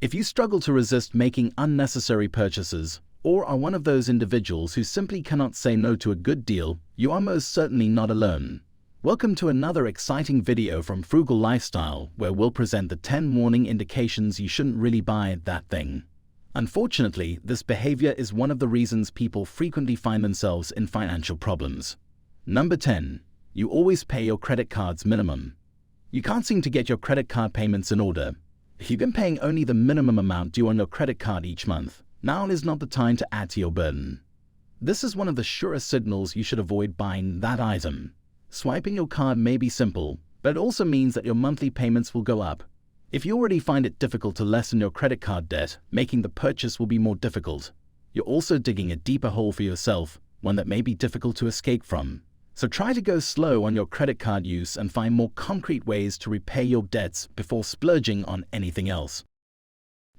If you struggle to resist making unnecessary purchases, or are one of those individuals who simply cannot say no to a good deal, you are most certainly not alone. Welcome to another exciting video from Frugal Lifestyle, where we'll present the 10 warning indications you shouldn't really buy that thing. Unfortunately, this behavior is one of the reasons people frequently find themselves in financial problems. Number 10. You always pay your credit card's minimum. You can't seem to get your credit card payments in order. If you've been paying only the minimum amount due on your credit card each month, now is not the time to add to your burden. This is one of the surest signals you should avoid buying that item. Swiping your card may be simple, but it also means that your monthly payments will go up. If you already find it difficult to lessen your credit card debt, making the purchase will be more difficult. You're also digging a deeper hole for yourself, one that may be difficult to escape from. So try to go slow on your credit card use and find more concrete ways to repay your debts before splurging on anything else.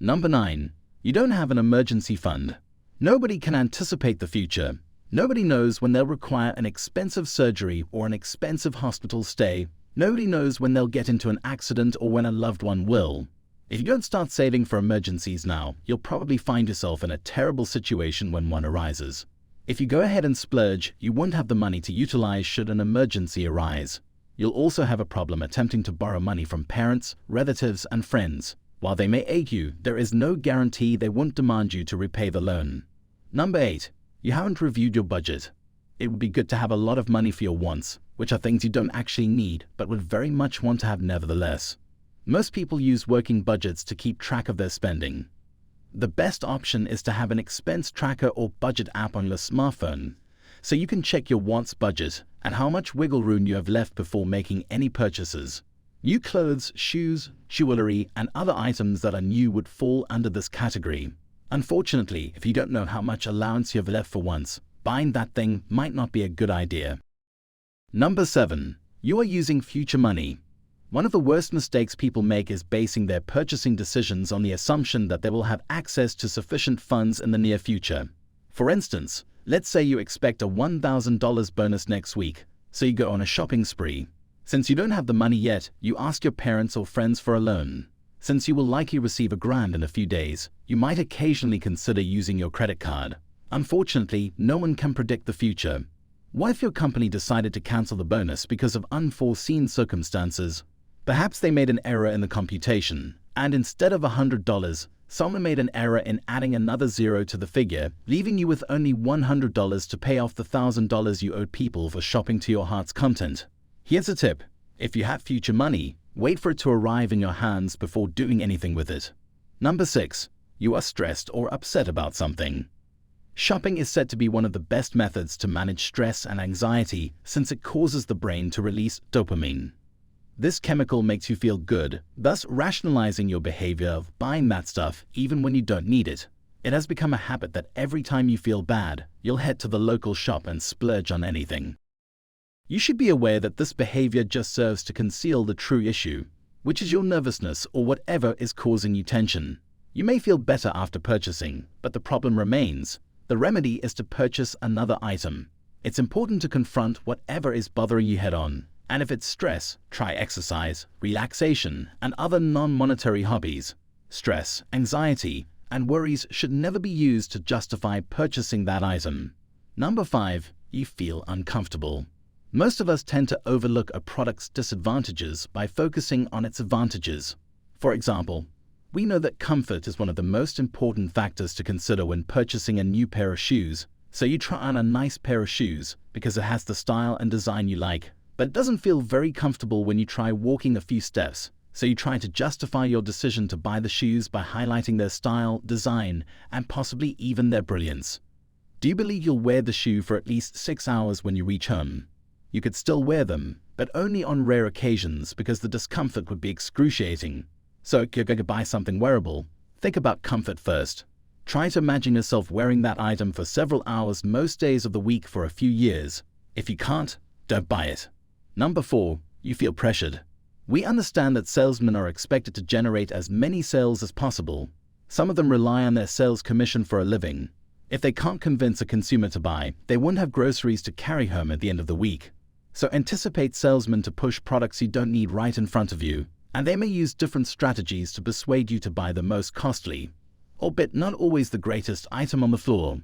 Number 9. You don't have an emergency fund. Nobody can anticipate the future. Nobody knows when they'll require an expensive surgery or an expensive hospital stay. Nobody knows when they'll get into an accident or when a loved one will. If you don't start saving for emergencies now, you'll probably find yourself in a terrible situation when one arises. If you go ahead and splurge, you won't have the money to utilize should an emergency arise. You'll also have a problem attempting to borrow money from parents, relatives, and friends. While they may aid you, there is no guarantee they won't demand you to repay the loan. Number 8. You haven't reviewed your budget. It would be good to have a lot of money for your wants, which are things you don't actually need but would very much want to have nevertheless. Most people use working budgets to keep track of their spending. The best option is to have an expense tracker or budget app on your smartphone, so you can check your wants budget and how much wiggle room you have left before making any purchases. New clothes, shoes, jewelry, and other items that are new would fall under this category. Unfortunately, if you don't know how much allowance you have left for once, buying that thing might not be a good idea. Number 7. You are using future money. One of the worst mistakes people make is basing their purchasing decisions on the assumption that they will have access to sufficient funds in the near future. For instance, let's say you expect a $1,000 bonus next week, so you go on a shopping spree. Since you don't have the money yet, you ask your parents or friends for a loan. Since you will likely receive $1,000 in a few days, you might occasionally consider using your credit card. Unfortunately, no one can predict the future. What if your company decided to cancel the bonus because of unforeseen circumstances? Perhaps they made an error in the computation, and instead of $100, someone made an error in adding another zero to the figure, leaving you with only $100 to pay off the $1,000 you owed people for shopping to your heart's content. Here's a tip. If you have future money, wait for it to arrive in your hands before doing anything with it. Number 6. You are stressed or upset about something. Shopping is said to be one of the best methods to manage stress and anxiety since it causes the brain to release dopamine. This chemical makes you feel good, thus rationalizing your behavior of buying that stuff even when you don't need it. It has become a habit that every time you feel bad, you'll head to the local shop and splurge on anything. You should be aware that this behavior just serves to conceal the true issue, which is your nervousness or whatever is causing you tension. You may feel better after purchasing, but the problem remains. The remedy is to purchase another item. It's important to confront whatever is bothering you head-on, and if it's stress, try exercise, relaxation, and other non-monetary hobbies. Stress, anxiety, and worries should never be used to justify purchasing that item. Number 5. You feel uncomfortable. Most of us tend to overlook a product's disadvantages by focusing on its advantages. For example, we know that comfort is one of the most important factors to consider when purchasing a new pair of shoes, so you try on a nice pair of shoes because it has the style and design you like, but it doesn't feel very comfortable when you try walking a few steps, so you try to justify your decision to buy the shoes by highlighting their style, design, and possibly even their brilliance. Do you believe you'll wear the shoe for at least 6 hours when you reach home? You could still wear them, but only on rare occasions because the discomfort would be excruciating. So if you're going to buy something wearable, think about comfort first. Try to imagine yourself wearing that item for several hours most days of the week for a few years. If you can't, don't buy it. Number 4. You feel pressured. We understand that salesmen are expected to generate as many sales as possible. Some of them rely on their sales commission for a living. If they can't convince a consumer to buy, they won't have groceries to carry home at the end of the week. So anticipate salesmen to push products you don't need right in front of you, and they may use different strategies to persuade you to buy the most costly, albeit not always the greatest item on the floor.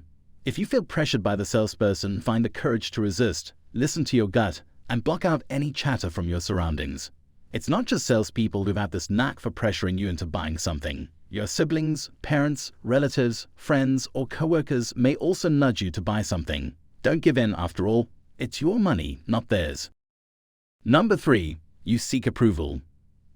If you feel pressured by the salesperson, find the courage to resist, listen to your gut, and block out any chatter from your surroundings. It's not just salespeople who've had this knack for pressuring you into buying something. Your siblings, parents, relatives, friends, or coworkers may also nudge you to buy something. Don't give in, after all. It's your money, not theirs. Number 3. You seek approval.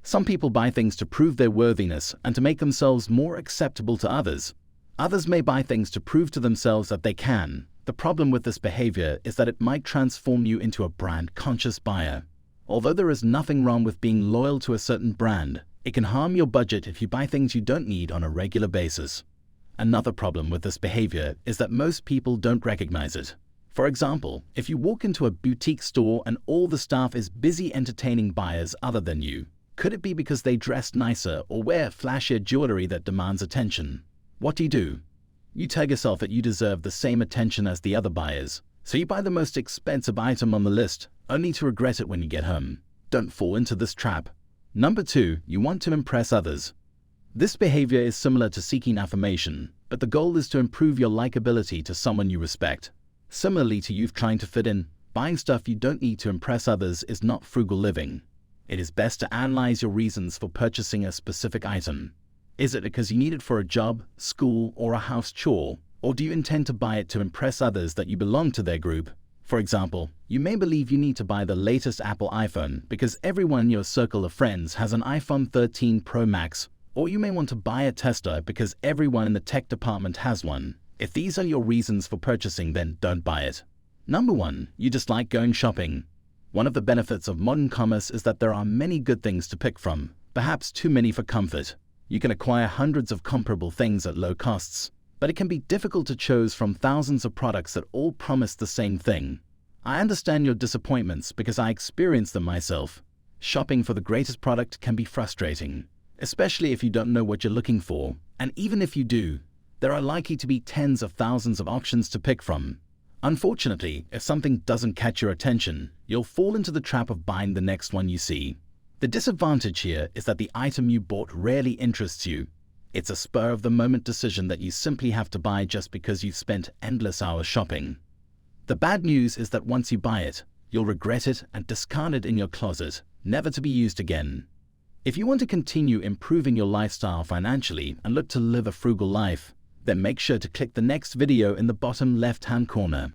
Some people buy things to prove their worthiness and to make themselves more acceptable to others. Others may buy things to prove to themselves that they can. The problem with this behavior is that it might transform you into a brand-conscious buyer. Although there is nothing wrong with being loyal to a certain brand, it can harm your budget if you buy things you don't need on a regular basis. Another problem with this behavior is that most people don't recognize it. For example, if you walk into a boutique store and all the staff is busy entertaining buyers other than you, could it be because they dress nicer or wear flashier jewelry that demands attention? What do? You tell yourself that you deserve the same attention as the other buyers, so you buy the most expensive item on the list, only to regret it when you get home. Don't fall into this trap. Number 2, you want to impress others. This behavior is similar to seeking affirmation, but the goal is to improve your likability to someone you respect. Similarly to you trying to fit in, buying stuff you don't need to impress others is not frugal living. It is best to analyze your reasons for purchasing a specific item. Is it because you need it for a job, school, or a house chore? Or do you intend to buy it to impress others that you belong to their group? For example, you may believe you need to buy the latest Apple iPhone because everyone in your circle of friends has an iPhone 13 Pro Max, or you may want to buy a Tesla because everyone in the tech department has one. If these are your reasons for purchasing, then don't buy it. Number 1, you just like going shopping. One of the benefits of modern commerce is that there are many good things to pick from, perhaps too many for comfort. You can acquire hundreds of comparable things at low costs, but it can be difficult to choose from thousands of products that all promise the same thing. I understand your disappointments because I experienced them myself. Shopping for the greatest product can be frustrating, especially if you don't know what you're looking for, and even if you do, there are likely to be tens of thousands of options to pick from. Unfortunately, if something doesn't catch your attention, you'll fall into the trap of buying the next one you see. The disadvantage here is that the item you bought rarely interests you. It's a spur-of-the-moment decision that you simply have to buy just because you've spent endless hours shopping. The bad news is that once you buy it, you'll regret it and discard it in your closet, never to be used again. If you want to continue improving your lifestyle financially and look to live a frugal life, then make sure to click the next video in the bottom left-hand corner.